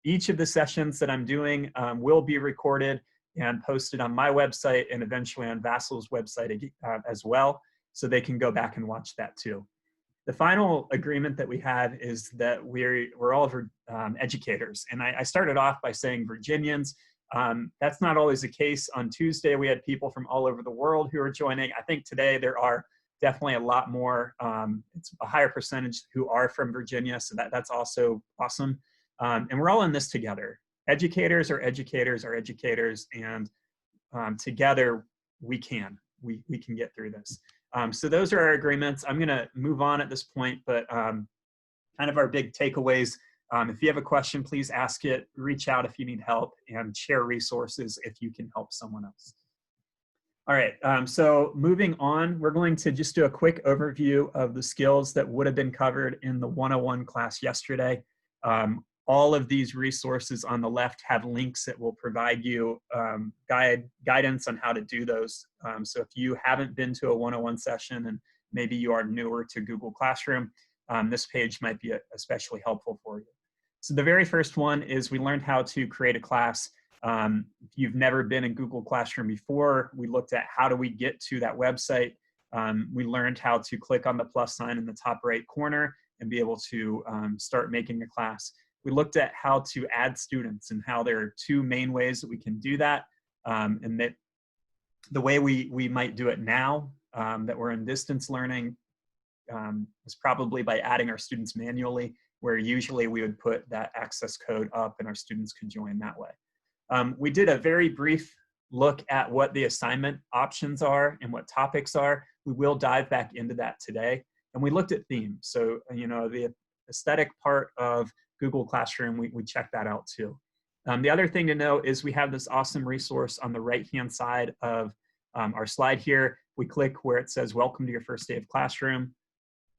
each of the sessions that I'm doing will be recorded and posted on my website and eventually on Vassal's website as well, so they can go back and watch that too. The final agreement that we have is that we're all educators. And I started off by saying Virginians. That's not always the case. On Tuesday, we had people from all over the world who are joining. I think today there are definitely a lot more, it's a higher percentage who are from Virginia, so that's also awesome. And we're all in this together. Educators are educators are educators, and together we can get through this. So those are our agreements. I'm gonna move on at this point, but kind of our big takeaways. If you have a question, please ask it, reach out if you need help, and share resources if you can help someone else. All right, so moving on, we're going to just do a quick overview of the skills that would have been covered in the 101 class yesterday. All of these resources on the left have links that will provide you guidance on how to do those. So if you haven't been to a 101 session and maybe you are newer to Google Classroom, this page might be especially helpful for you. So the very first one is we learned how to create a class. If you've never been in Google Classroom before, we looked at how do we get to that website. We learned how to click on the plus sign in the top right corner and be able to start making a class. We looked at how to add students and how there are two main ways that we can do that. And that the way we might do it now that we're in distance learning is probably by adding our students manually, where usually we would put that access code up and our students could join that way. We did a very brief look at what the assignment options are and what topics are. We will dive back into that today. And we looked at themes. So, you know, the aesthetic part of Google Classroom, we checked that out too. The other thing to know is we have this awesome resource on the right-hand side of our slide here. We click where it says, welcome to your first day of classroom.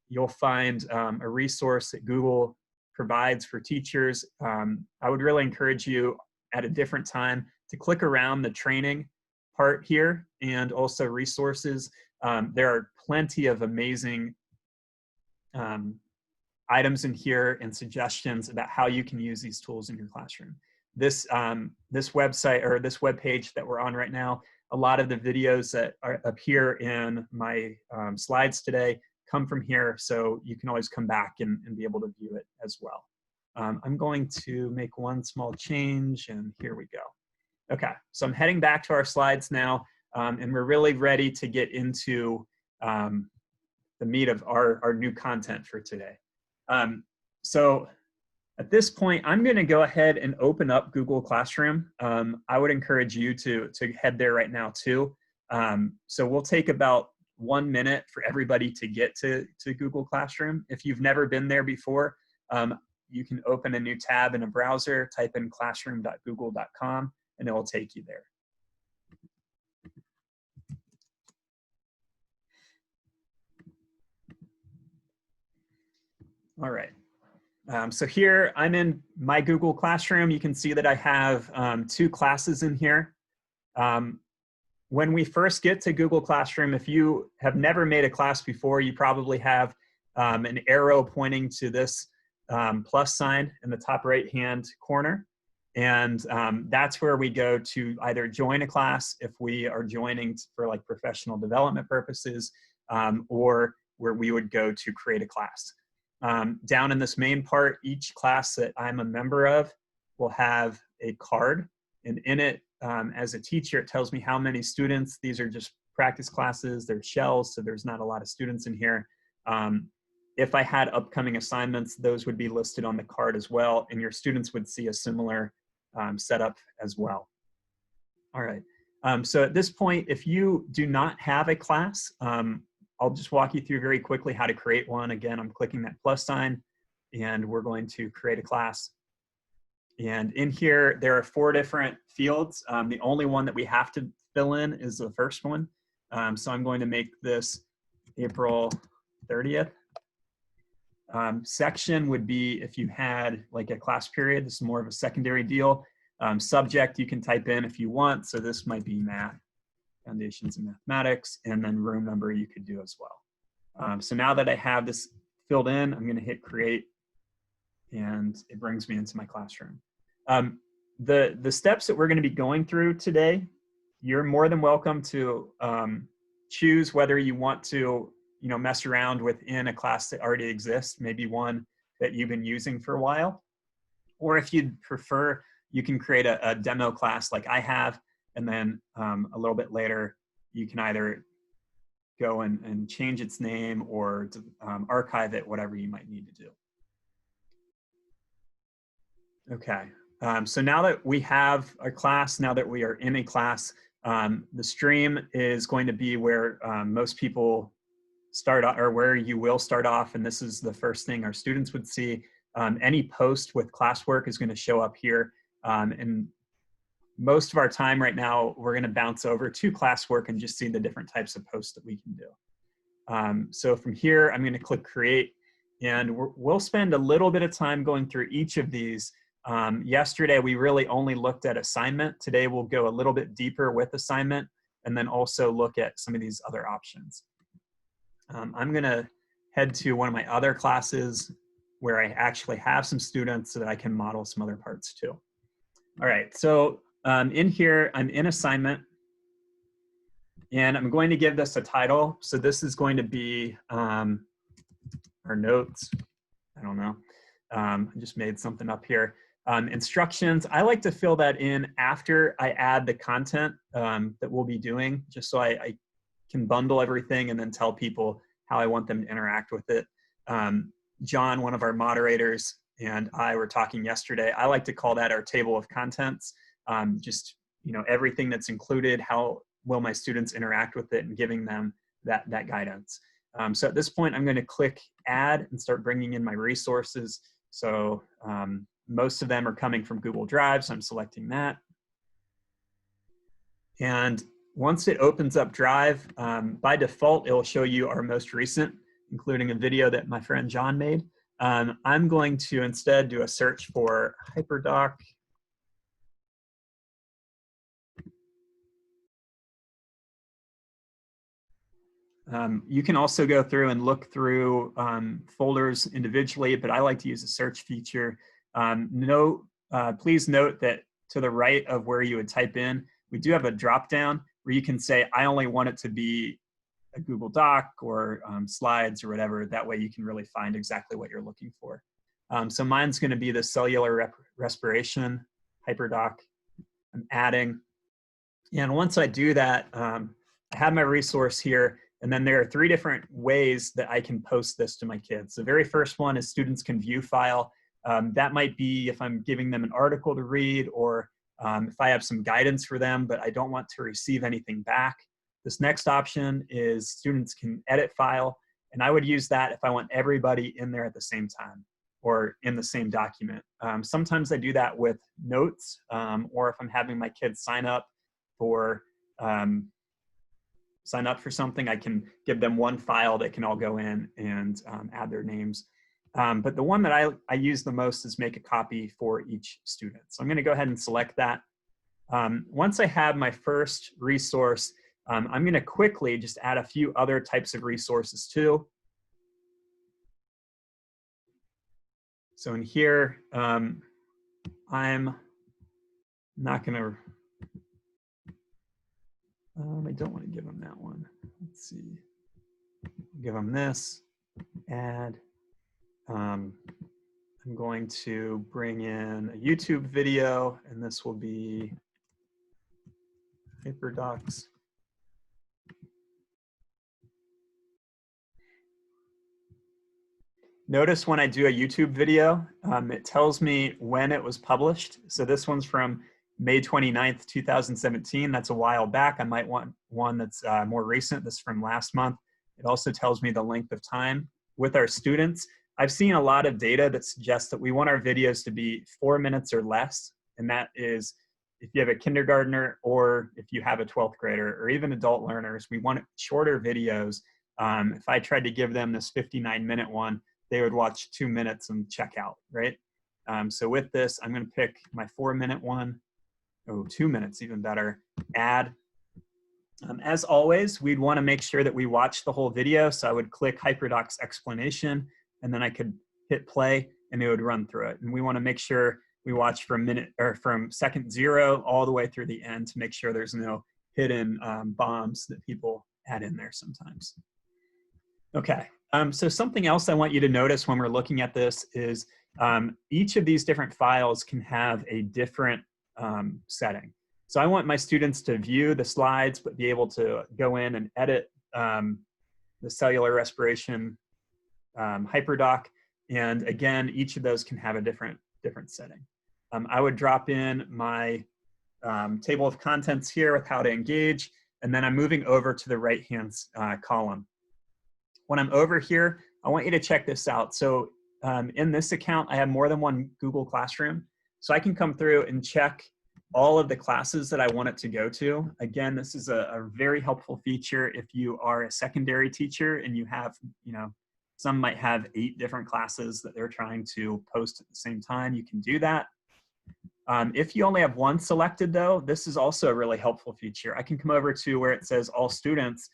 You'll find a resource that Google provides for teachers. I would really encourage you at a different time to click around the training part here and also resources. There are plenty of amazing items in here and suggestions about how you can use these tools in your classroom. This website or this web page that we're on right now, a lot of the videos that are up here in my slides today come from here, so you can always come back and be able to view it as well. I'm going to make one small change, and here we go. Okay, so I'm heading back to our slides now, and we're really ready to get into the meat of our new content for today. So at this point, I'm going to go ahead and open up Google Classroom. I would encourage you to head there right now too. So we'll take about 1 minute for everybody to get to Google Classroom. If you've never been there before, you can open a new tab in a browser, type in classroom.google.com, and it will take you there. All right. So here I'm in my Google Classroom. You can see that I have 2 classes in here. When we first get to Google Classroom, if you have never made a class before, you probably have an arrow pointing to this plus sign in the top right-hand corner. And that's where we go to either join a class if we are joining for like professional development purposes, or where we would go to create a class. Down in this main part, each class that I'm a member of will have a card, and in it, as a teacher, it tells me how many students. These are just practice classes, they're shells, so there's not a lot of students in here. If I had upcoming assignments, those would be listed on the card as well, and your students would see a similar setup as well. All right, so at this point, if you do not have a class, I'll just walk you through very quickly how to create one. Again, I'm clicking that plus sign, and we're going to create a class. And in here, there are 4 different fields. The only one that we have to fill in is the first one. So I'm going to make this April 30th. Section would be if you had like a class period. This is more of a secondary deal. Subject you can type in if you want. So this might be math, foundations in mathematics, and then room number you could do as well. So now that I have this filled in, I'm going to hit create, and it brings me into my classroom. The steps that we're going to be going through today, you're more than welcome to choose whether you want to, mess around within a class that already exists, maybe one that you've been using for a while. Or if you'd prefer, you can create a demo class like I have, and then a little bit later, you can either go and change its name or archive it, whatever you might need to do. Okay, so now that we have a class, now that we are in a class, the stream is going to be where most people start, or where you will start off, and this is the first thing our students would see. Any post with classwork is going to show up here, and most of our time right now, we're going to bounce over to classwork and just see the different types of posts that we can do. So from here, I'm going to click create, and we'll spend a little bit of time going through each of these. Yesterday, we really only looked at assignment. Today, we'll go a little bit deeper with assignment, and then also look at some of these other options. I'm going to head to one of my other classes where I actually have some students so that I can model some other parts too. All right, so in here, I'm in assignment, and I'm going to give this a title. So this is going to be our notes. I don't know. I just made something up here. Instructions, I like to fill that in after I add the content that we'll be doing, just so I can bundle everything and then tell people how I want them to interact with it. John, one of our moderators, and I were talking yesterday. I like to call that our table of contents. Just, everything that's included, how will my students interact with it, and giving them that guidance. So at this point, I'm going to click add and start bringing in my resources. So most of them are coming from Google Drive, so I'm selecting that. And once it opens up Drive, by default, it will show you our most recent, including a video that my friend John made. I'm going to instead do a search for HyperDoc. You can also go through and look through folders individually, but I like to use the search feature. Please note that to the right of where you would type in, we do have a drop-down where you can say, I only want it to be a Google Doc or slides or whatever. That way you can really find exactly what you're looking for. So mine's going to be the cellular respiration HyperDoc. I'm adding. And once I do that, I have my resource here. And then there are 3 different ways that I can post this to my kids. The very first one is students can view file. That might be if I'm giving them an article to read, or if I have some guidance for them, but I don't want to receive anything back. This next option is students can edit file. And I would use that if I want everybody in there at the same time or in the same document. Sometimes I do that with notes, or if I'm having my kids sign up for something, I can give them one file that can all go in and add their names. But the one that I use the most is make a copy for each student. So I'm going to go ahead and select that. Once I have my first resource, I'm going to quickly just add a few other types of resources too. So in here, I'm not going to, I don't want to give them that one. Let's see. Give them this, add. I'm going to bring in a YouTube video, and this will be HyperDocs. Notice when I do a YouTube video, it tells me when it was published. So this one's from May 29th, 2017. That's a while back. I might want one that's more recent. This is from last month. It also tells me the length of time. With our students, I've seen a lot of data that suggests that we want our videos to be 4 minutes or less. And that is, if you have a kindergartner or if you have a 12th grader or even adult learners, we want shorter videos. If I tried to give them this 59-minute one, they would watch 2 minutes and check out, right? So with this, I'm going to pick my 4-minute one. Oh, 2 minutes, even better. Add. As always, we'd want to make sure that we watch the whole video. So I would click HyperDocs explanation, and then I could hit play, and it would run through it. And we want to make sure we watch from from second 0 all the way through the end to make sure there's no hidden bombs that people add in there sometimes. Okay, so something else I want you to notice when we're looking at this is each of these different files can have a different setting. So I want my students to view the slides, but be able to go in and edit the cellular respiration HyperDoc. And again, each of those can have a different setting. I would drop in my table of contents here with how to engage, and then I'm moving over to the right-hand column. When I'm over here, I want you to check this out. So in this account, I have more than one Google Classroom. So I can come through and check all of the classes that I want it to go to. Again, this is a very helpful feature if you are a secondary teacher and you have, some might have 8 different classes that they're trying to post at the same time. You can do that. If you only have one selected though, this is also a really helpful feature. I can come over to where it says all students,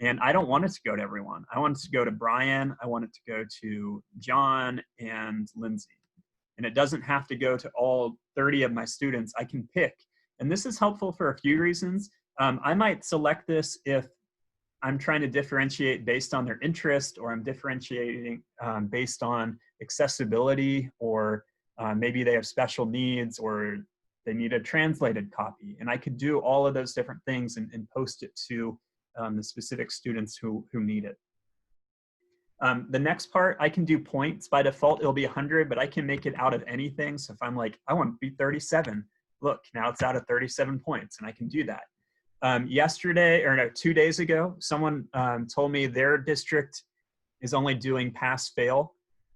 and I don't want it to go to everyone. I want it to go to Brian, I want it to go to John and Lindsay. And it doesn't have to go to all 30 of my students. I can pick. And this is helpful for a few reasons. I might select this if I'm trying to differentiate based on their interest, or I'm differentiating based on accessibility, or maybe they have special needs, or they need a translated copy. And I could do all of those different things and post it to the specific students who need it. The next part, I can do points. By default, it'll be 100, but I can make it out of anything. So if I'm like, I want to be 37, look, now it's out of 37 points, and I can do that. 2 days ago, someone told me their district is only doing pass fail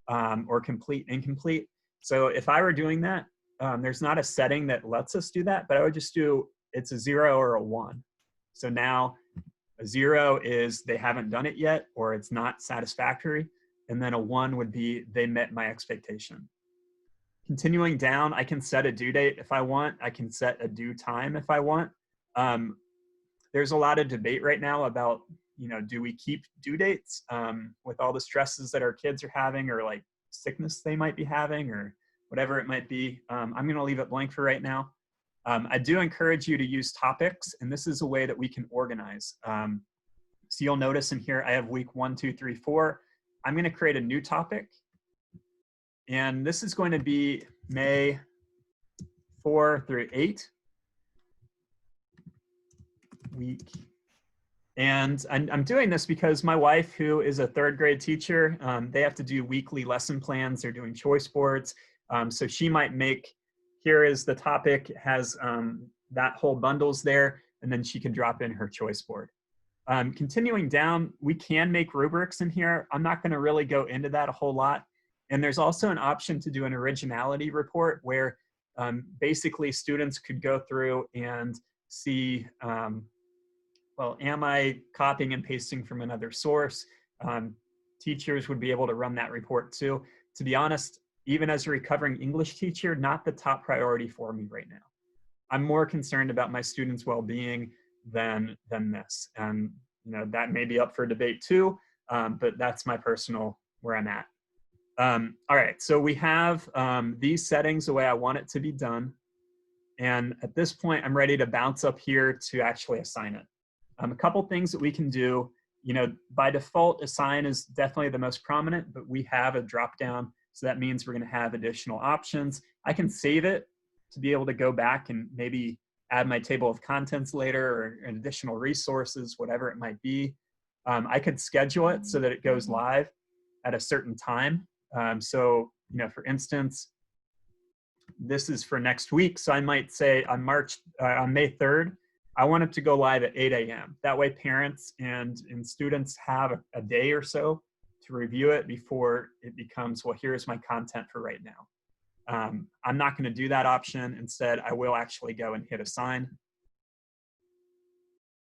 or complete incomplete. So if I were doing that, there's not a setting that lets us do that, but I would just do, it's a 0 or a 1. So now a 0 is they haven't done it yet, or it's not satisfactory. And then a 1 would be they met my expectation. Continuing down, I can set a due date if I want. I can set a due time if I want. There's a lot of debate right now about, do we keep due dates with all the stresses that our kids are having, or like sickness they might be having, or whatever it might be. I'm going to leave it blank for right now. I do encourage you to use topics, and this is a way that we can organize. So you'll notice in here, I have week 1, 2, 3, 4. I'm going to create a new topic, and this is going to be May 4 through 8 week. And I'm doing this because my wife, who is a 3rd grade teacher, they have to do weekly lesson plans. They're doing choice boards. So she might make, here is the topic, has that whole bundles there, and then she can drop in her choice board. Continuing down, we can make rubrics in here. I'm not going to really go into that a whole lot. And there's also an option to do an originality report where basically students could go through and see, well, am I copying and pasting from another source? Teachers would be able to run that report too. To be honest, even as a recovering English teacher, not the top priority for me right now. I'm more concerned about my students' well-being than this. And that may be up for debate too, but that's my personal, where I'm at. All right, so we have these settings the way I want it to be done. And at this point, I'm ready to bounce up here to actually assign it. A couple things that we can do, by default, assign is definitely the most prominent, but we have a drop down. So that means we're going to have additional options. I can save it to be able to go back and maybe add my table of contents later, or additional resources, whatever it might be. I could schedule it so that it goes live at a certain time. So, for instance, this is for next week. So I might say on May 3rd, I want it to go live at 8 a.m. That way parents and students have a day or so to review it before it becomes, well, here's my content for right now. I'm not going to do that option. Instead, I will actually go and hit assign.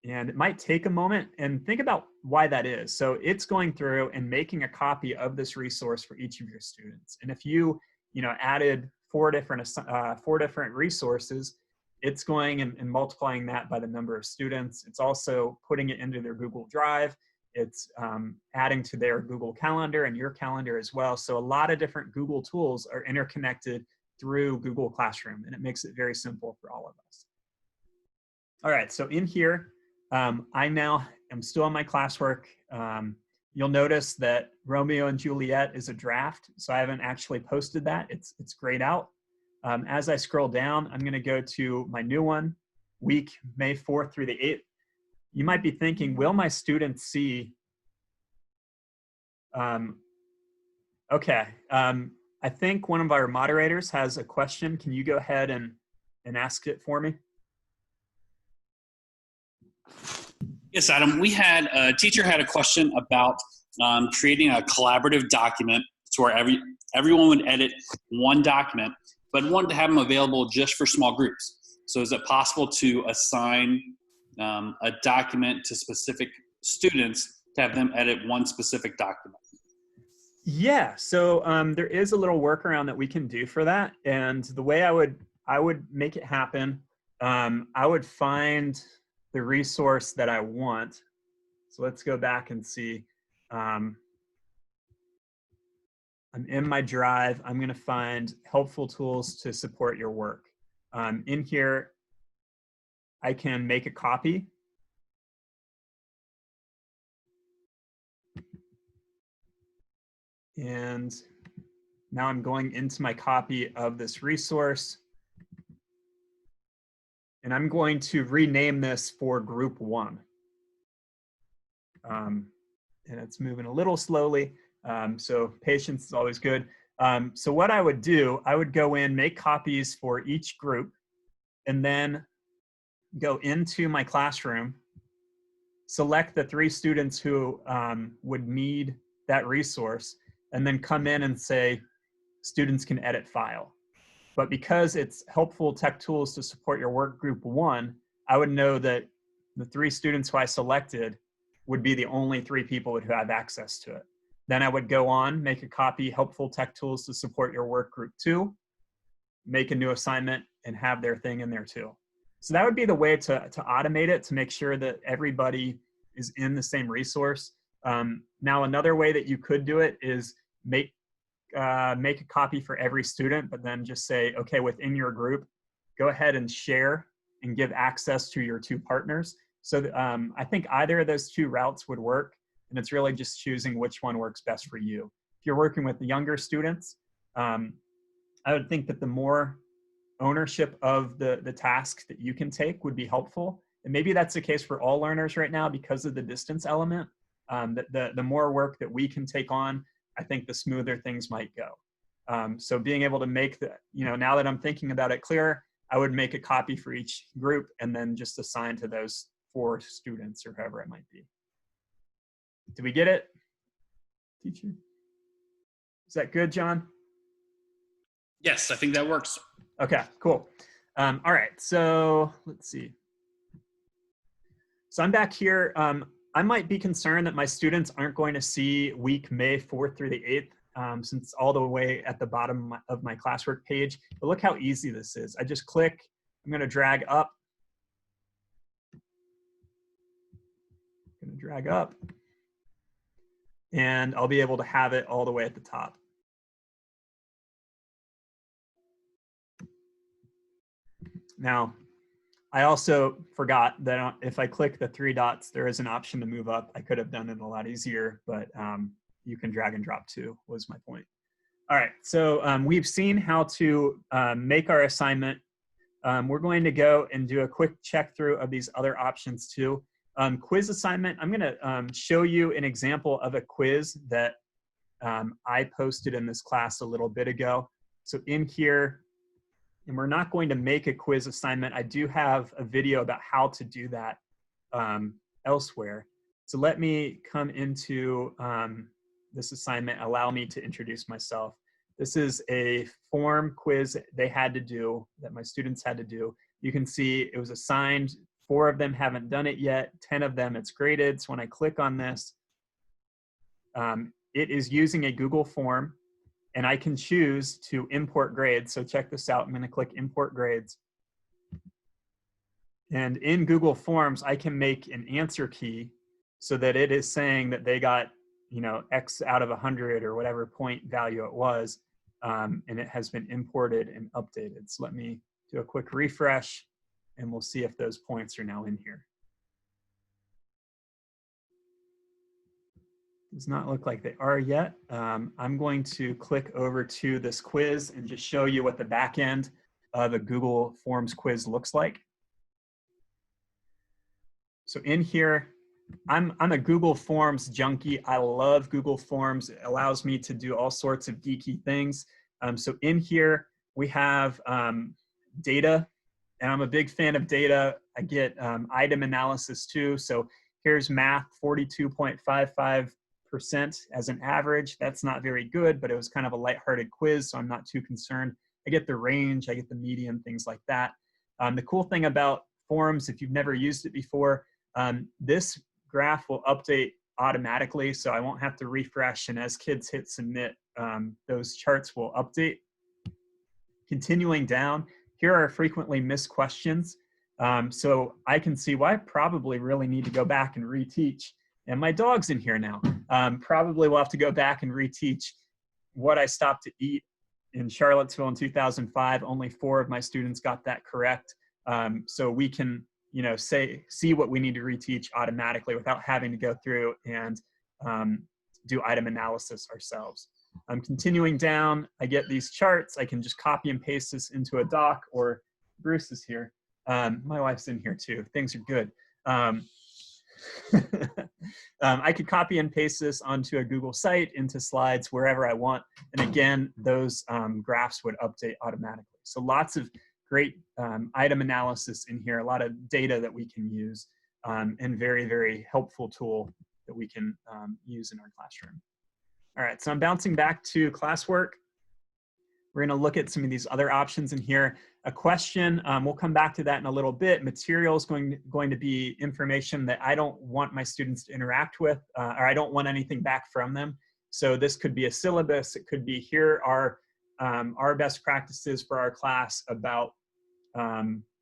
And it might take a moment, and think about why that is. So it's going through and making a copy of this resource for each of your students. And if you added 4 different resources, it's going and multiplying that by the number of students. It's also putting it into their Google Drive. It's adding to their Google Calendar and your calendar as well. So a lot of different Google tools are interconnected through Google Classroom, and it makes it very simple for all of us. All right, so in here, I now am still on my classwork. You'll notice that Romeo and Juliet is a draft, so I haven't actually posted that. It's grayed out. As I scroll down, I'm gonna go to my new one, week May 4th through the 8th. You might be thinking, will my students see? Okay, I think one of our moderators has a question. Can you go ahead and ask it for me? Yes, Adam, we had a teacher had a question about creating a collaborative document to where everyone would edit one document, but wanted to have them available just for small groups. So is it possible to assign a document to specific students to have them edit one specific document? Yeah, so there is a little workaround that we can do for that. And the way I would make it happen, I would find the resource that I want. So let's go back and see. I'm in my drive. I'm gonna find helpful tools to support your work. In here, I can make a copy. And now I'm going into my copy of this resource. And I'm going to rename this for group 1. And it's moving a little slowly, so patience is always good. So what I would do, I would go in, make copies for each group, and then go into my classroom, select the 3 students who would need that resource, and then come in and say, students can edit file. But because it's helpful tech tools to support your work group 1, I would know that the 3 students who I selected would be the only 3 people who have access to it. Then I would go on, make a copy, helpful tech tools to support your work group 2, make a new assignment, and have their thing in there too. So that would be the way to automate it, to make sure that everybody is in the same resource. Now, another way that you could do it is make a copy for every student, but then just say, okay, within your group, go ahead and share and give access to your 2 partners. So I think either of those 2 routes would work, and it's really just choosing which one works best for you. If you're working with the younger students, I would think that the more ownership of the task that you can take would be helpful. And maybe that's the case for all learners right now because of the distance element. The more work that we can take on, I think the smoother things might go. So being able to make now that I'm thinking about it clearer, I would make a copy for each group and then just assign to those 4 students or whoever it might be. Do we get it, teacher? Is that good, John? Yes, I think that works. Okay, cool. All right, so let's see. So I'm back here. I might be concerned that my students aren't going to see week May 4th through the 8th, since it's all the way at the bottom of my classwork page. But look how easy this is. I just click, I'm gonna drag up. And I'll be able to have it all the way at the top. Now, I also forgot that if I click the 3 dots, there is an option to move up. I could have done it a lot easier, but you can drag and drop too, was my point. All right, so we've seen how to make our assignment. We're going to go and do a quick check through of these other options too. Quiz assignment, I'm gonna show you an example of a quiz that I posted in this class a little bit ago. So in here, and we're not going to make a quiz assignment. I do have a video about how to do that elsewhere. So let me come into this assignment, allow me to introduce myself. This is a form quiz they had to do, that my students had to do. You can see it was assigned, 4 of them haven't done it yet, 10 of them it's graded. So when I click on this, it is using a Google form, and I can choose to import grades. So check this out, I'm gonna click import grades. And in Google Forms, I can make an answer key so that it is saying that they got, X out of 100 or whatever point value it was. and it has been imported and updated. So let me do a quick refresh, and we'll see if those points are now in here. Does not look like they are yet. I'm going to click over to this quiz and just show you what the back end of a Google Forms quiz looks like. So in here, I'm a Google Forms junkie. I love Google Forms. It allows me to do all sorts of geeky things. So in here, we have data, and I'm a big fan of data. I get item analysis too. So here's math, 42.55% as an average. That's not very good, but it was kind of a lighthearted quiz, so I'm not too concerned. I get the range, I get the median, things like that. The cool thing about Forms, if you've never used it before, this graph will update automatically, so I won't have to refresh, and as kids hit submit, those charts will update. Continuing down, here are frequently missed questions. So I can see, well, I probably really need to go back and reteach. And my dog's in here now. Probably will have to go back and reteach what I stopped to eat in Charlottesville in 2005. Only 4 of my students got that correct. So we can, you know, see what we need to reteach automatically without having to go through and do item analysis ourselves. I'm continuing down. I get these charts. I can just copy and paste this into a doc, or Bruce is here. My wife's in here too. Things are good. I could copy and paste this onto a Google site, into slides, wherever I want. And again, those graphs would update automatically. So lots of great item analysis in here, a lot of data that we can use, and very, very helpful tool that we can use in our classroom. All right, so I'm bouncing back to classwork. We're gonna look at some of these other options in here. A question, we'll come back to that in a little bit. Material is going to be information that I don't want my students to interact with, or I don't want anything back from them. So this could be a syllabus. It could be, here are our best practices for our class about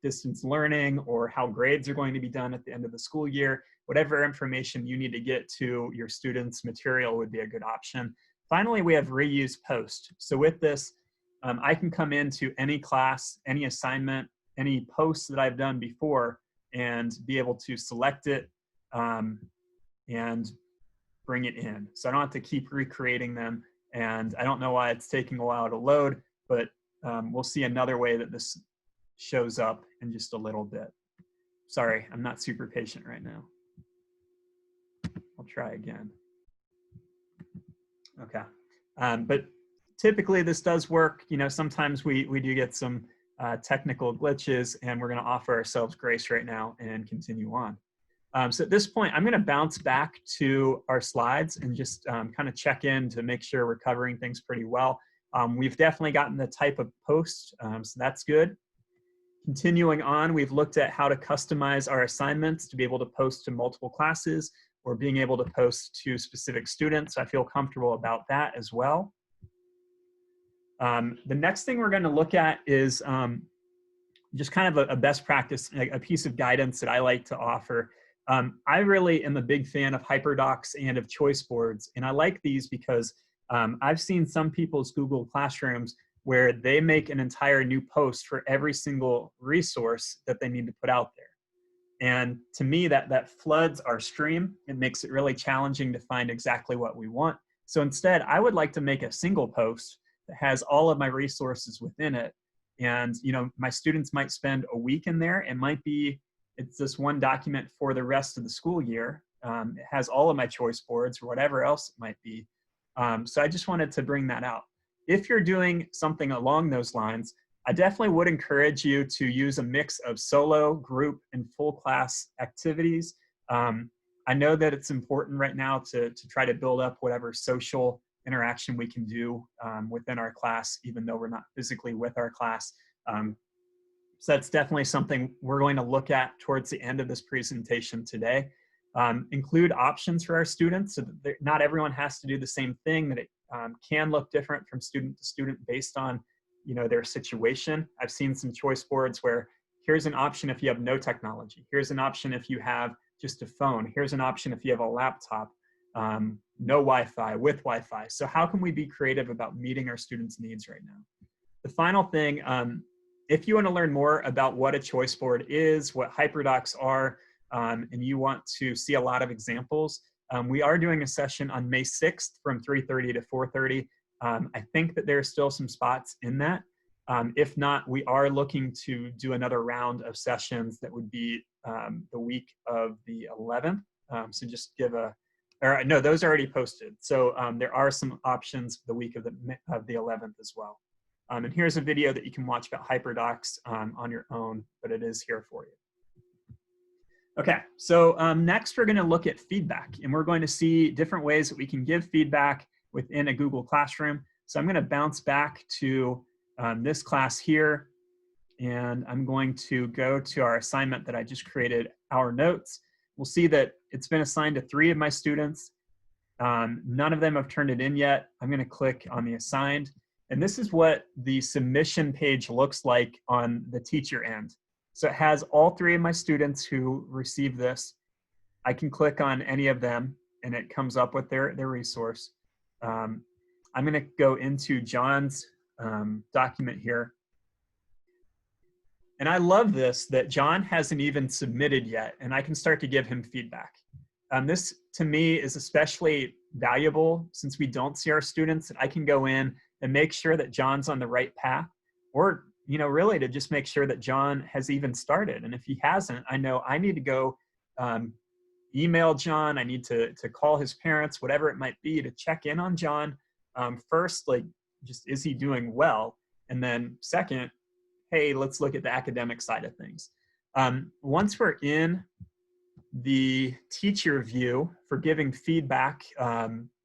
distance learning, or how grades are going to be done at the end of the school year. Whatever information you need to get to your students' material would be a good option. Finally, we have reuse post. So with this, I can come into any class, any assignment, any posts that I've done before, and be able to select it and bring it in. So I don't have to keep recreating them. And I don't know why it's taking a while to load, but we'll see another way that this shows up in just a little bit. Sorry, I'm not super patient right now. I'll try again. Okay, but typically this does work. You know, sometimes we do get some technical glitches, and we're gonna offer ourselves grace right now and continue on. So at this point, I'm gonna bounce back to our slides and just kind of check in to make sure we're covering things pretty well. We've definitely gotten the type of post, so that's good. Continuing on, we've looked at how to customize our assignments to be able to post to multiple classes, or being able to post to specific students. I feel comfortable about that as well. The next thing we're going to look at is just kind of a best practice, a piece of guidance that I like to offer. I really am a big fan of HyperDocs and of choice boards, and I like these because I've seen some people's Google Classrooms where they make an entire new post for every single resource that they need to put out there. And to me, that floods our stream. It makes it really challenging to find exactly what we want. So instead, I would like to make a single post that has all of my resources within it. And you know, my students might spend a week in there. It's this one document for the rest of the school year. It has all of my choice boards or whatever else it might be. So I just wanted to bring that out. If you're doing something along those lines, I definitely would encourage you to use a mix of solo, group, and full class activities. I know that it's important right now to try to build up whatever social interaction we can do within our class, even though we're not physically with our class. So that's definitely something we're going to look at towards the end of this presentation today. Include options for our students, so that not everyone has to do the same thing, that it can look different from student to student based on, you know, their situation. I've seen some choice boards where here's an option if you have no technology. Here's an option if you have just a phone. Here's an option if you have a laptop. no Wi-Fi, with Wi-Fi. So how can we be creative about meeting our students' needs right now? The final thing, if you want to learn more about what a choice board is, what HyperDocs are, and you want to see a lot of examples, we are doing a session on May 6th from 3:30 to 4:30. I think that there are still some spots in that. If not, we are looking to do another round of sessions that would be the week of the 11th. So just give a, or no, those are already posted. So there are some options the week of the 11th as well. And here's a video that you can watch about HyperDocs on your own, but it is here for you. Okay, so next we're going to look at feedback, and we're going to see different ways that we can give feedback within a Google Classroom. So I'm going to bounce back to this class here, and I'm going to go to our assignment that I just created, our notes. We'll see that it's been assigned to 3 of my students. None of them have turned it in yet. I'm going to click on the assigned, and this is what the submission page looks like on the teacher end. So it has all 3 of my students who received this. I can click on any of them, and it comes up with their resource. I'm going to go into John's document here. And I love this, that John hasn't even submitted yet, and I can start to give him feedback. This, to me, is especially valuable since we don't see our students. I can go in and make sure that John's on the right path, or really to just make sure that John has even started. And if he hasn't, I know I need to go email John. I need to call his parents, whatever it might be, to check in on John. First, like, just, is he doing well? And then second, hey, let's look at the academic side of things. Once we're in the teacher view for giving feedback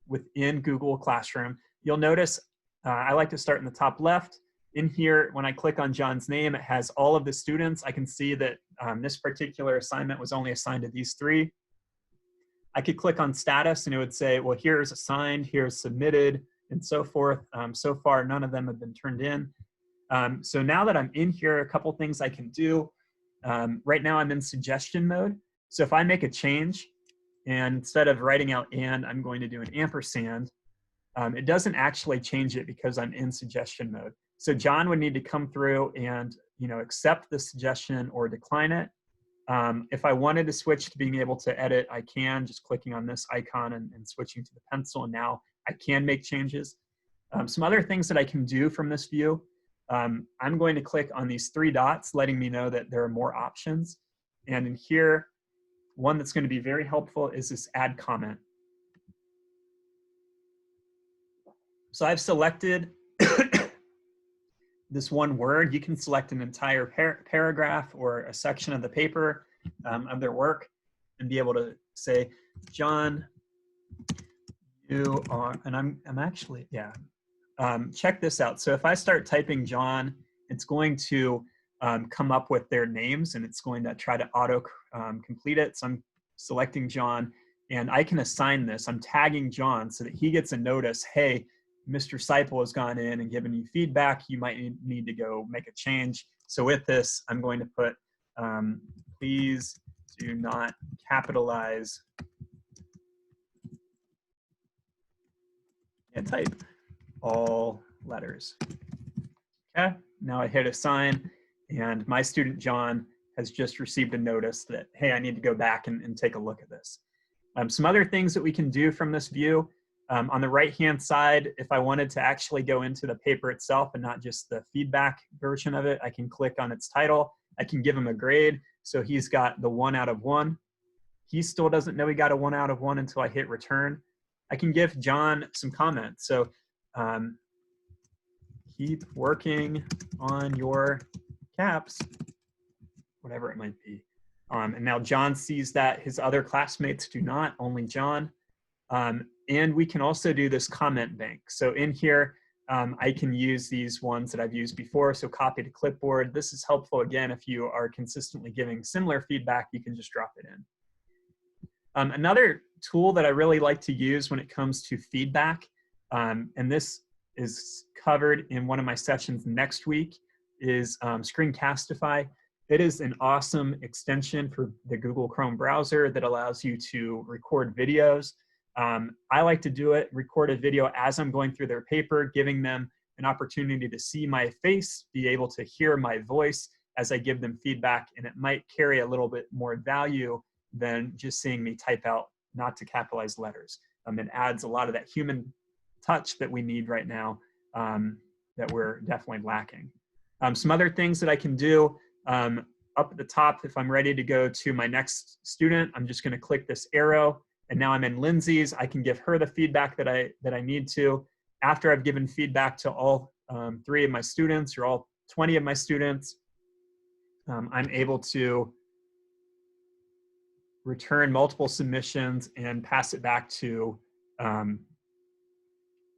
within Google Classroom, you'll notice I like to start in the top left. In here, when I click on John's name, it has all of the students. I can see that this particular assignment was only assigned to these 3. I could click on status and it would say, well, here's assigned, here's submitted, and so forth. So far, none of them have been turned in. So now that I'm in here, a couple things I can do. Right now I'm in suggestion mode. So if I make a change, and instead of writing out and, I'm going to do an ampersand, it doesn't actually change it because I'm in suggestion mode. So John would need to come through and accept the suggestion or decline it. If I wanted to switch to being able to edit, I can, just clicking on this icon and switching to the pencil, and now I can make changes. Some other things that I can do from this view, I'm going to click on these 3 dots, letting me know that there are more options. And in here, one that's going to be very helpful is this add comment. So I've selected this one word. You can select an entire paragraph or a section of the paper of their work and be able to say, John, you are, and I'm actually, yeah. Check this out. So if I start typing John, it's going to come up with their names, and it's going to try to auto complete it. So I'm selecting John, and I can assign this. I'm tagging John so that he gets a notice, hey, Mr. Seipel has gone in and given you feedback. You might need to go make a change. So with this, I'm going to put, please do not capitalize and type all letters. Okay, now I hit assign, and my student John has just received a notice that, hey, I need to go back and take a look at this. Some other things that we can do from this view, on the right-hand side, if I wanted to actually go into the paper itself and not just the feedback version of it, I can click on its title. I can give him a grade. So he's got the 1 out of 1. He still doesn't know he got a 1 out of 1 until I hit return. I can give John some comments. So keep working on your caps, whatever it might be. And now John sees that, his other classmates do not, only John. And we can also do this comment bank. So in here, I can use these ones that I've used before. So copy to clipboard. This is helpful, again, if you are consistently giving similar feedback, you can just drop it in. Another tool that I really like to use when it comes to feedback, and this is covered in one of my sessions next week, is Screencastify. It is an awesome extension for the Google Chrome browser that allows you to record videos. I like to do it, record a video as I'm going through their paper, giving them an opportunity to see my face, be able to hear my voice as I give them feedback, and it might carry a little bit more value than just seeing me type out not to capitalize letters. It adds a lot of that human touch that we need right now that we're definitely lacking. Some other things that I can do, up at the top, if I'm ready to go to my next student, I'm just gonna click this arrow, and now I'm in Lindsay's. I can give her the feedback that I need to. After I've given feedback to all 3 of my students or all 20 of my students, I'm able to return multiple submissions and pass it back to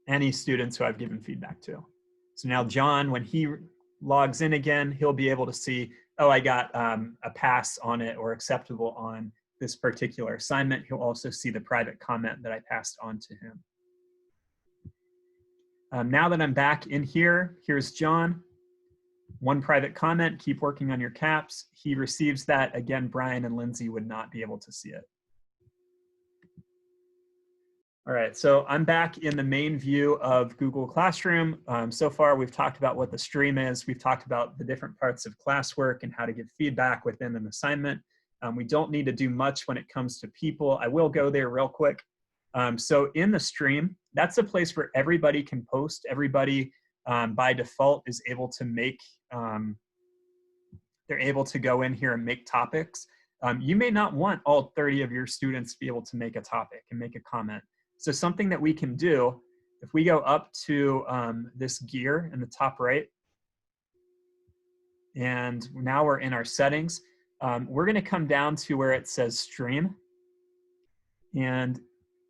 any students who I've given feedback to. So now John, when he logs in again, he'll be able to see, oh, I got a pass on it or acceptable on this particular assignment. He'll also see the private comment that I passed on to him. Now that I'm back in here, here's John. 1 private comment, keep working on your caps. He receives that. Again, Brian and Lindsay would not be able to see it. All right, so I'm back in the main view of Google Classroom. So far, we've talked about what the stream is. We've talked about the different parts of classwork and how to give feedback within an assignment. We don't need to do much when it comes to people. I will go there real quick. So in the stream, that's a place where everybody can post. Everybody by default is able to make, they're able to go in here and make topics. You may not want all 30 of your students to be able to make a topic and make a comment. So something that we can do, if we go up to this gear in the top right, and now we're in our settings, we're gonna come down to where it says stream and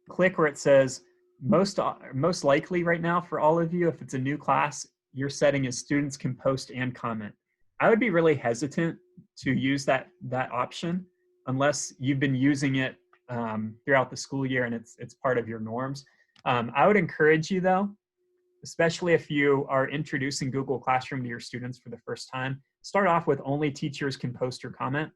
click where it says most likely right now for all of you, if it's a new class, your setting is students can post and comment. I would be really hesitant to use that option unless you've been using it throughout the school year and it's part of your norms. I would encourage you though, especially if you are introducing Google Classroom to your students for the first time, start off with only teachers can post or comment.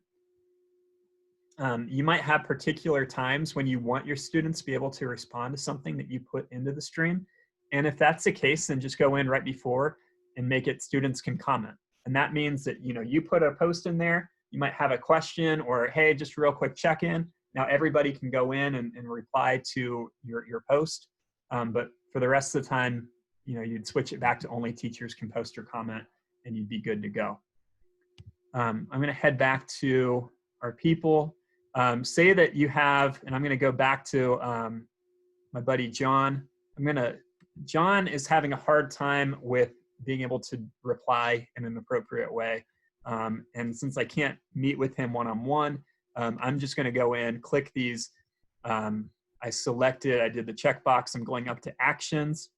You might have particular times when you want your students to be able to respond to something that you put into the stream. And if that's the case, then just go in right before and make it students can comment. And that means that, you know, you put a post in there, you might have a question or, hey, just real quick check-in. Now everybody can go in and reply to your post. But for the rest of the time, you know, you'd switch it back to only teachers can post or comment and you'd be good to go. I'm gonna head back to our people. Say that you have, and I'm gonna go back to my buddy John. John is having a hard time with being able to reply in an appropriate way. And since I can't meet with him one-on-one, I'm just gonna go in, click these. I did the checkbox, I'm going up to actions.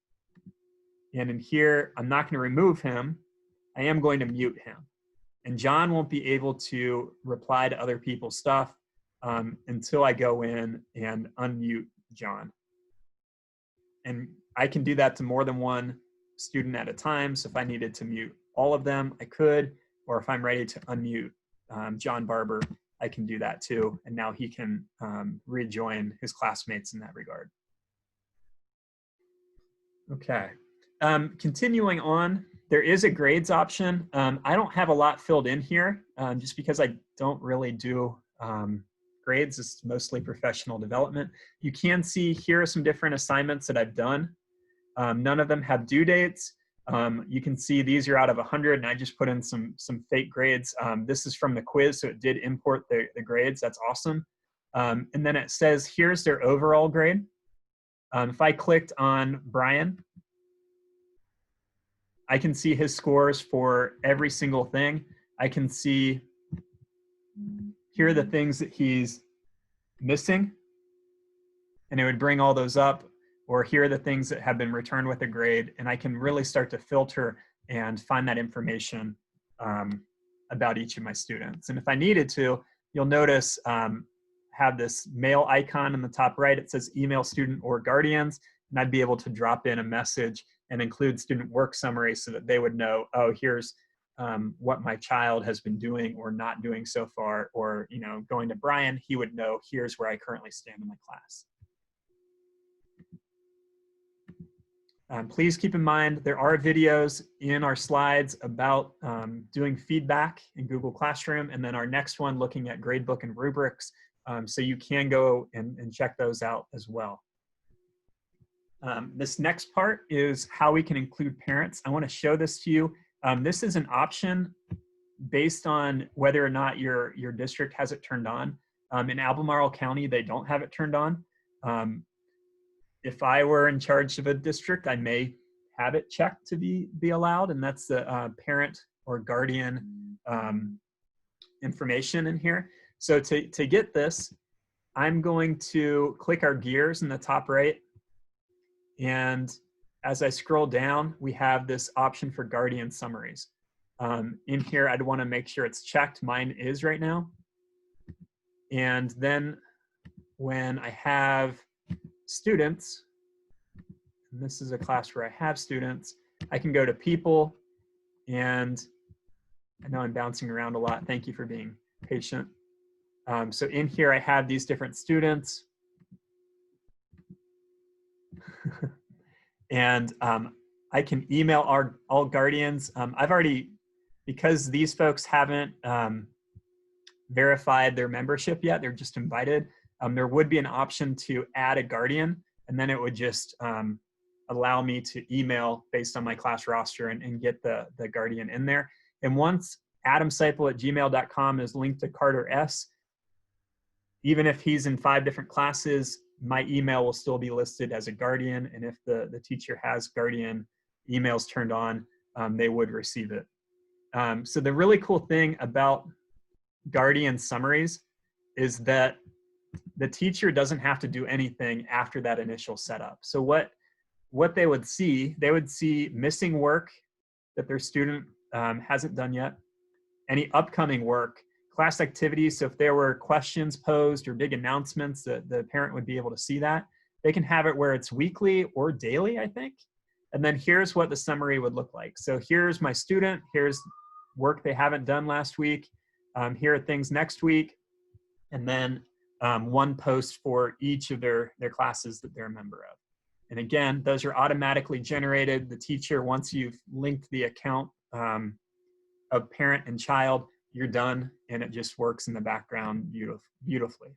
And in here, I'm not gonna remove him, I am going to mute him. And John won't be able to reply to other people's stuff until I go in and unmute John. And I can do that to more than one student at a time. So if I needed to mute all of them, I could, or if I'm ready to unmute John Barber, I can do that too. And now he can rejoin his classmates in that regard. Okay, continuing on, there is a grades option. I don't have a lot filled in here just because I don't really do grades. It's mostly professional development. You can see here are some different assignments that I've done. None of them have due dates. You can see these are out of 100 and I just put in some fake grades. This is from the quiz, so it did import the grades. That's awesome. And then it says, here's their overall grade. If I clicked on Brian, I can see his scores for every single thing. I can see here are the things that he's missing, and it would bring all those up, or here are the things that have been returned with a grade, and I can really start to filter and find that information about each of my students. And if I needed to, you'll notice have this mail icon in the top right. It says email student or guardians, and I'd be able to drop in a message and include student work summary so that they would know, oh, here's what my child has been doing or not doing so far, or, you know, going to Brian, he would know, here's where I currently stand in my class. Please keep in mind there are videos in our slides about doing feedback in Google Classroom, and then our next one looking at gradebook and rubrics. So you can go and check those out as well. This next part is how we can include parents. I want to show this to you. This is an option based on whether or not your district has it turned on. In Albemarle County, they don't have it turned on. If I were in charge of a district, I may have it checked to be allowed, and that's the parent or guardian information in here. So to get this, I'm going to click our gears in the top right, and as I scroll down, we have this option for guardian summaries. In here, I'd want to make sure it's checked. Mine is right now. And then when I have students, and this is a class where I have students, I can go to people, and I know I'm bouncing around a lot. Thank you for being patient. So in here, I have these different students. And I can email all guardians. I've already, because these folks haven't verified their membership yet, they're just invited, there would be an option to add a guardian, and then it would just allow me to email based on my class roster and get the guardian in there. And once adamseipel@gmail.com is linked to Carter S., even if he's in 5 different classes, my email will still be listed as a guardian, and if the teacher has guardian emails turned on, they would receive it. So the really cool thing about guardian summaries is that the teacher doesn't have to do anything after that initial setup. So what they would see missing work that their student hasn't done yet, any upcoming work, class activities. So if there were questions posed or big announcements, the parent would be able to see that. They can have it where it's weekly or daily, I think. And then here's what the summary would look like. So here's my student, here's work they haven't done last week. Here are things next week. And then one post for each of their classes that they're a member of. And again, those are automatically generated. The teacher, once you've linked the account of parent and child, you're done, and it just works in the background beautifully.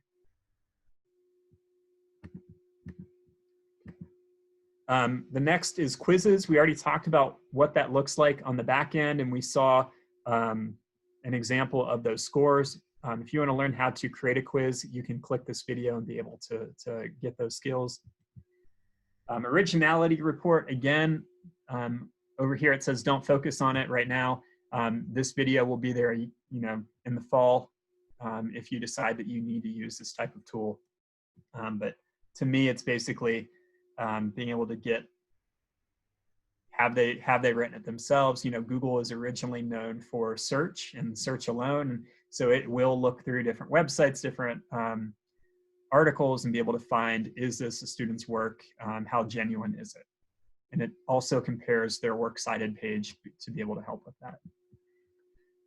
The next is quizzes. We already talked about what that looks like on the back end, and we saw an example of those scores. If you want to learn how to create a quiz, you can click this video and be able to get those skills. Originality report, again, over here it says don't focus on it right now. This video will be there, in the fall if you decide that you need to use this type of tool. But to me, it's basically being able to have they written it themselves. Google is originally known for search and search alone, so it will look through different websites, different articles, and be able to find, is this a student's work? How genuine is it? And it also compares their works cited page to be able to help with that.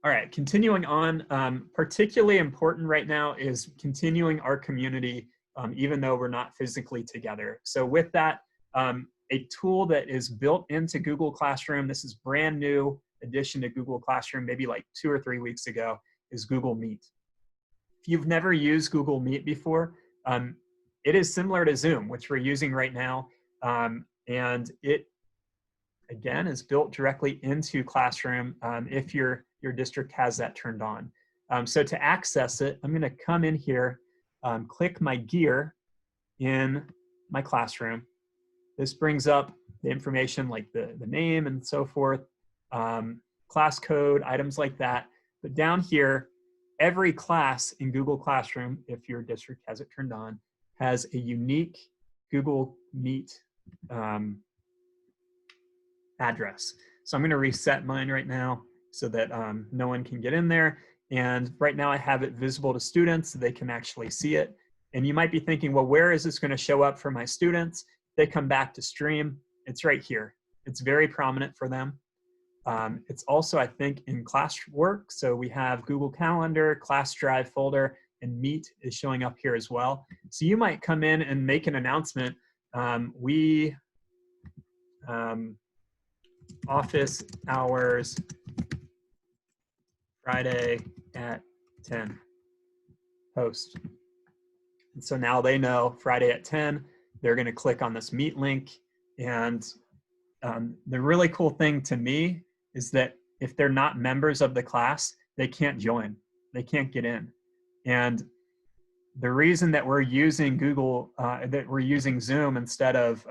All right, continuing on, particularly important right now is continuing our community, even though we're not physically together. So with that, a tool that is built into Google Classroom, this is brand new addition to Google Classroom, maybe like 2 or 3 weeks ago, is Google Meet. If you've never used Google Meet before, it is similar to Zoom, which we're using right now. And it, again, is built directly into Classroom if your district has that turned on. So to access it, I'm going to come in here, click my gear in my classroom. This brings up the information like the name and so forth, class code, items like that. But down here, every class in Google Classroom, if your district has it turned on, has a unique Google Meet address. So I'm going to reset mine right now so that no one can get in there. And right now I have it visible to students so they can actually see it. And you might be thinking, well, where is this going to show up for my students? They come back to stream. It's right here. It's very prominent for them. It's also, I think, in classwork. So we have Google Calendar, Class Drive folder, and Meet is showing up here as well. So you might come in and make an announcement. We office hours Friday at 10 post. And so now they know Friday at 10, they're going to click on this Meet link. And the really cool thing to me is that if they're not members of the class, they can't join. They can't get in. And the reason that we're using Zoom instead of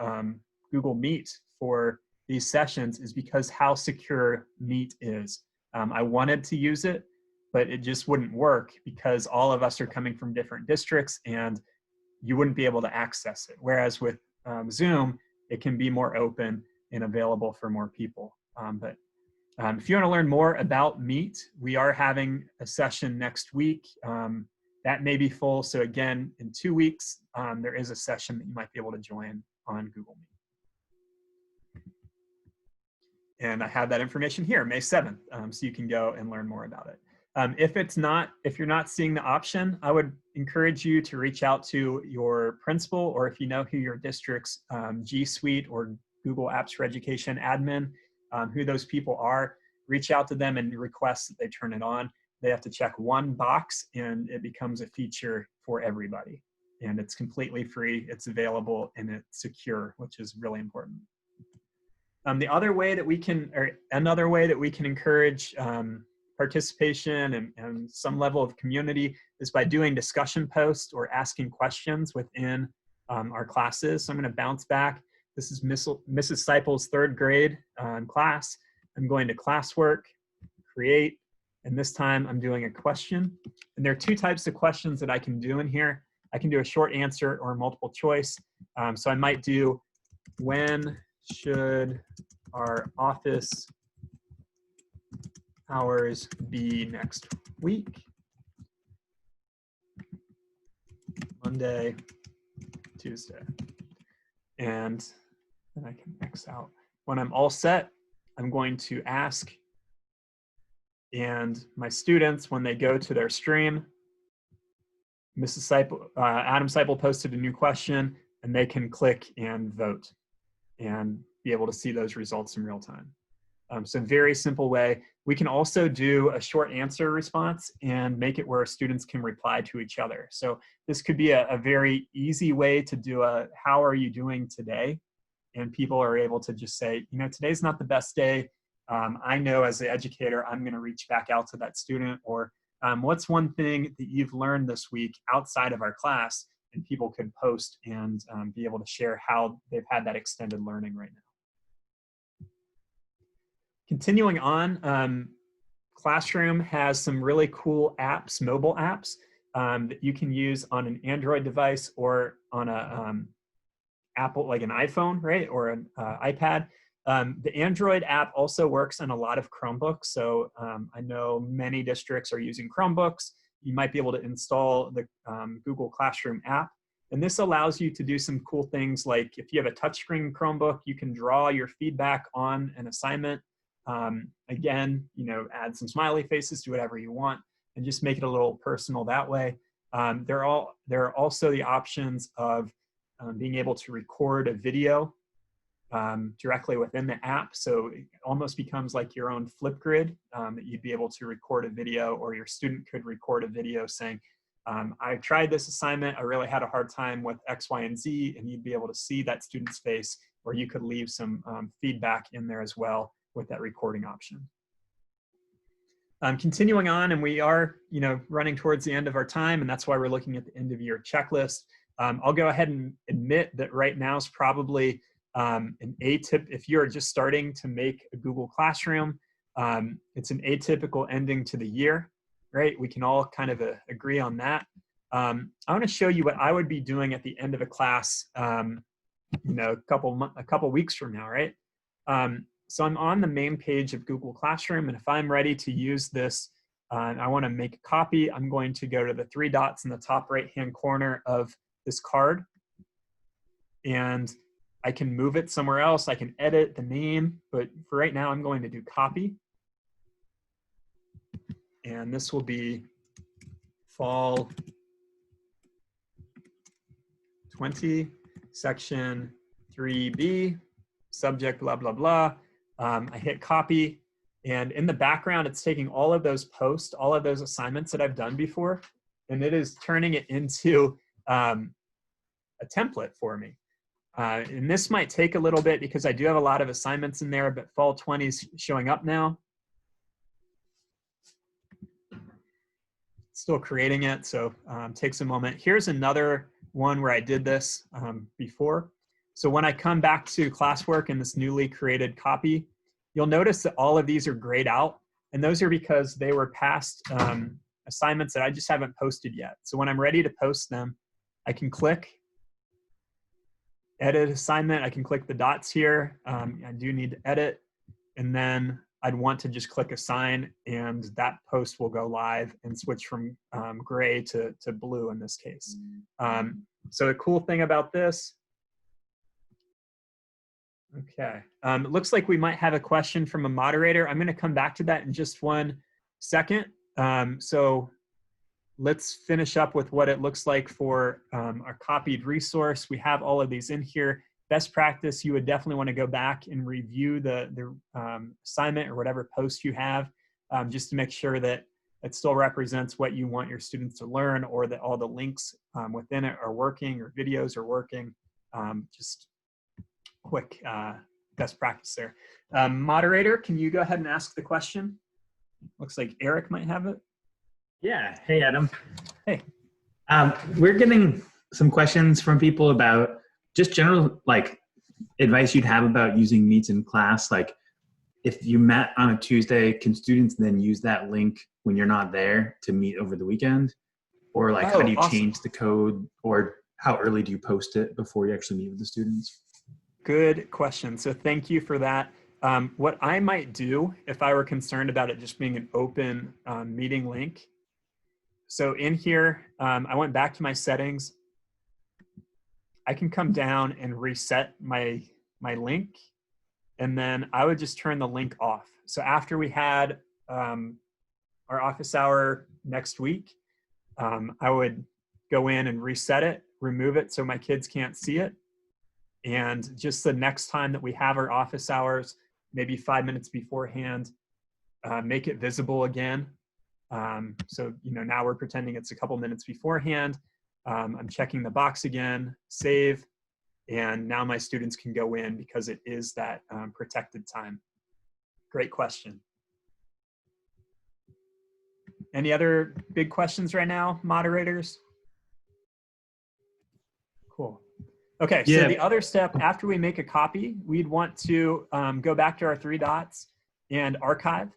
Google Meet for these sessions is because how secure Meet is. I wanted to use it, but it just wouldn't work because all of us are coming from different districts and you wouldn't be able to access it. Whereas with Zoom, it can be more open and available for more people. If you want to learn more about Meet, we are having a session next week. That may be full. So again, in 2 weeks, there is a session that you might be able to join on Google Meet. And I have that information here, May 7th, so you can go and learn more about it. If you're not seeing the option, I would encourage you to reach out to your principal, or if you know who your district's G Suite or Google Apps for Education admin, who those people are, reach out to them and request that they turn it on. They have to check one box and it becomes a feature for everybody. And it's completely free, it's available, and it's secure, which is really important. Another way that we can encourage participation and some level of community is by doing discussion posts or asking questions within our classes. So I'm going to bounce back. This is Mrs. Seipel's 3rd grade class. I'm going to classwork, create, and this time I'm doing a question. And there are 2 types of questions that I can do in here. I can do a short answer or a multiple choice. So I might do, when should our office hours be next week? Monday, Tuesday. And then I can X out. When I'm all set, I'm going to ask, and my students, when they go to their stream, Mrs. Seipel, Adam Seipel posted a new question, and they can click and vote and be able to see those results in real time. So very simple way. We can also do a short answer response and make it where students can reply to each other. So this could be a very easy way to do a, how are you doing today? And people are able to just say, you know, today's not the best day. I know as an educator, I'm gonna reach back out to that student, or what's one thing that you've learned this week outside of our class? And people could post and be able to share how they've had that extended learning right now. Continuing on, Classroom has some really cool apps, mobile apps, that you can use on an Android device or on a Apple, like an iPhone, right, or an iPad. The Android app also works on a lot of Chromebooks. So I know many districts are using Chromebooks. You might be able to install the Google Classroom app. And this allows you to do some cool things, like if you have a touchscreen Chromebook, you can draw your feedback on an assignment. Again, you know, add some smiley faces, do whatever you want, and just make it a little personal that way. There are also the options of being able to record a video directly within the app. So it almost becomes like your own Flipgrid, that you'd be able to record a video, or your student could record a video saying, I tried this assignment, I really had a hard time with X, Y, and Z, and you'd be able to see that student's face, or you could leave some feedback in there as well with that recording option. Continuing on, and we are, you know, running towards the end of our time, and that's why we're looking at the end of year checklist. I'll go ahead and admit that right now is probably an if you're just starting to make a Google Classroom, it's an atypical ending to the year, right? We can all kind of agree on that. I want to show you what I would be doing at the end of a class, you know, a couple weeks from now, right? So I'm on the main page of Google Classroom, and if I'm ready to use this, and I want to make a copy, I'm going to go to the 3 dots in the top right-hand corner of this card, and I can move it somewhere else. I can edit the name, but for right now, I'm going to do copy. And this will be Fall 20, Section 3B. subject, blah, blah, blah. I hit copy. And in the background, it's taking all of those posts, all of those assignments that I've done before, and it is turning it into a template for me. And this might take a little bit because I do have a lot of assignments in there, but Fall 20 is showing up now. Still creating it, so takes a moment. Here's another one where I did this before. So when I come back to classwork in this newly created copy, you'll notice that all of these are grayed out, and those are because they were past assignments that I just haven't posted yet. So when I'm ready to post them, I can click edit assignment. I can click the dots here. I do need to edit, and then I'd want to just click assign, and that post will go live and switch from gray to blue in this case. So the cool thing about this, okay, it looks like we might have a question from a moderator. I'm going to come back to that in just 1 second. So let's finish up with what it looks like for our copied resource. We have all of these in here. Best practice, you would definitely want to go back and review the assignment or whatever post you have, just to make sure that it still represents what you want your students to learn, or that all the links within it are working, or videos are working. Just quick best practice there. Moderator, can you go ahead and ask the question? Looks like Eric might have it. Yeah. Hey, Adam. Hey. We're getting some questions from people about just general advice you'd have about using Meets in class. Like, if you met on a Tuesday, can students then use that link when you're not there to meet over the weekend? Or how do you change the code, or how early do you post it before you actually meet with the students? Good question. So thank you for that. What I might do if I were concerned about it just being an open meeting link. So in here, I went back to my settings. I can come down and reset my link, and then I would just turn the link off. So after we had our office hour next week, I would go in and reset it, remove it so my kids can't see it. And just the next time that we have our office hours, maybe 5 minutes beforehand, make it visible again. So, now we're pretending it's a couple minutes beforehand. I'm checking the box again, save, and now my students can go in because it is that protected time. Great question. Any other big questions right now, moderators? Cool. Okay, so the other step after we make a copy, we'd want to go back to our 3 dots and archive.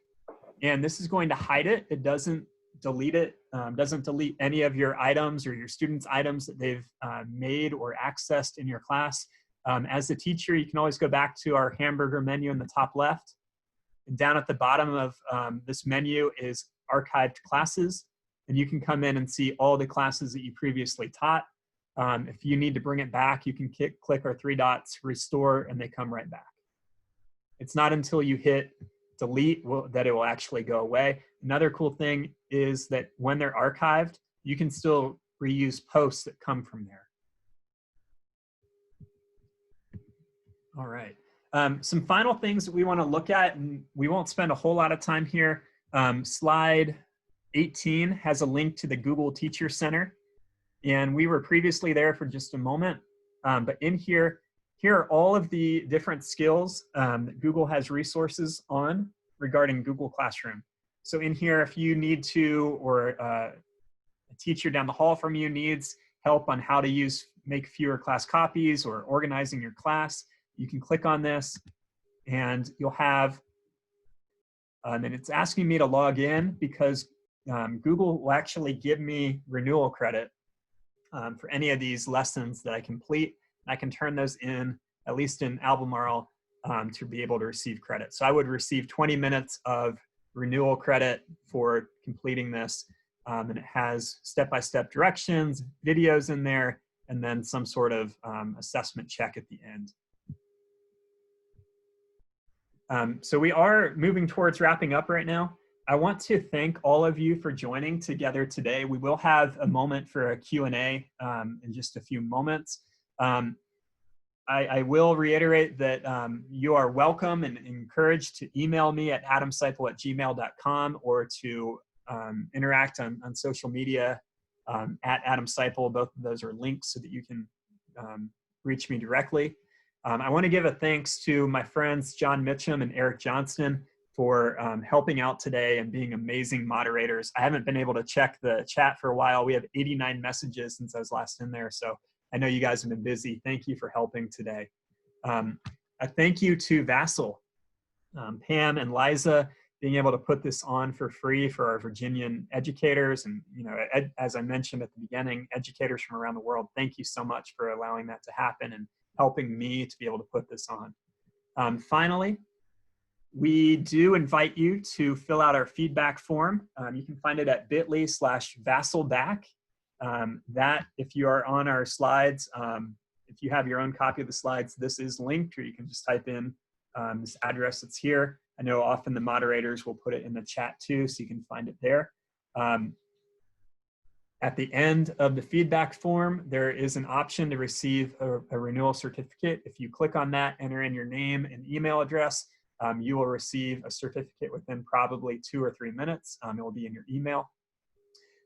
And this is going to hide it. It doesn't delete it, doesn't delete any of your items or your students' items that they've made or accessed in your class. As a teacher, you can always go back to our hamburger menu in the top left. And down at the bottom of this menu is archived classes. And you can come in and see all the classes that you previously taught. If you need to bring it back, you can click our 3 dots, restore, and they come right back. It's not until you hit delete that it will actually go away. Another cool thing is that when they're archived, you can still reuse posts that come from there. All right. Some final things that we want to look at, and we won't spend a whole lot of time here. Slide 18 has a link to the Google Teacher Center. And we were previously there for just a moment, but in here are all of the different skills that Google has resources on regarding Google Classroom. So in here, if you need to, or a teacher down the hall from you needs help on how to make fewer class copies or organizing your class, you can click on this and you'll have, and it's asking me to log in because Google will actually give me renewal credit for any of these lessons that I complete. I can turn those in, at least in Albemarle, to be able to receive credit. So I would receive 20 minutes of renewal credit for completing this. And it has step-by-step directions, videos in there, and then some sort of assessment check at the end. So we are moving towards wrapping up right now. I want to thank all of you for joining together today. We will have a moment for a Q&A in just a few moments. I will reiterate that you are welcome and encouraged to email me at adamseipel@gmail.com or to interact on social media at Adam Seipel. Both of those are links so that you can reach me directly. I want to give a thanks to my friends John Mitchum and Eric Johnston for helping out today and being amazing moderators. I haven't been able to check the chat for a while. We have 89 messages since I was last in there, so I know you guys have been busy. Thank you for helping today. A thank you to Vassal, Pam and Liza, being able to put this on for free for our Virginian educators. And, you know, as I mentioned at the beginning, educators from around the world, thank you so much for allowing that to happen and helping me to be able to put this on. Finally, we do invite you to fill out our feedback form. You can find it at bit.ly/VassalBack. That, if you are on our slides, if you have your own copy of the slides, this is linked, or you can just type in this address that's here. I know often the moderators will put it in the chat too, so you can find it there. At the end of the feedback form, there is an option to receive a renewal certificate. If you click on that, enter in your name and email address, you will receive a certificate within probably 2 or 3 minutes. It will be in your email.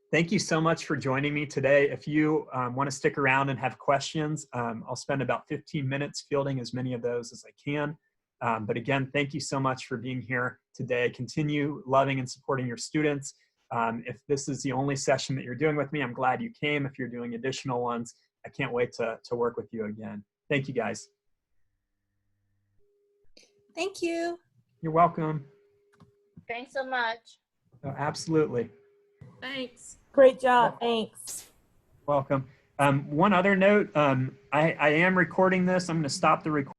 Thank you so much for joining me today. If you want to stick around and have questions, I'll spend about 15 minutes fielding as many of those as I can. But again, thank you so much for being here today. Continue loving and supporting your students. If this is the only session that you're doing with me, I'm glad you came. If you're doing additional ones, I can't wait to work with you again. Thank you, guys. Thank you. You're welcome. Thanks so much. Oh, absolutely. Thanks. Great job. Thanks. Welcome. One other note, I am recording this. I'm going to stop the recording.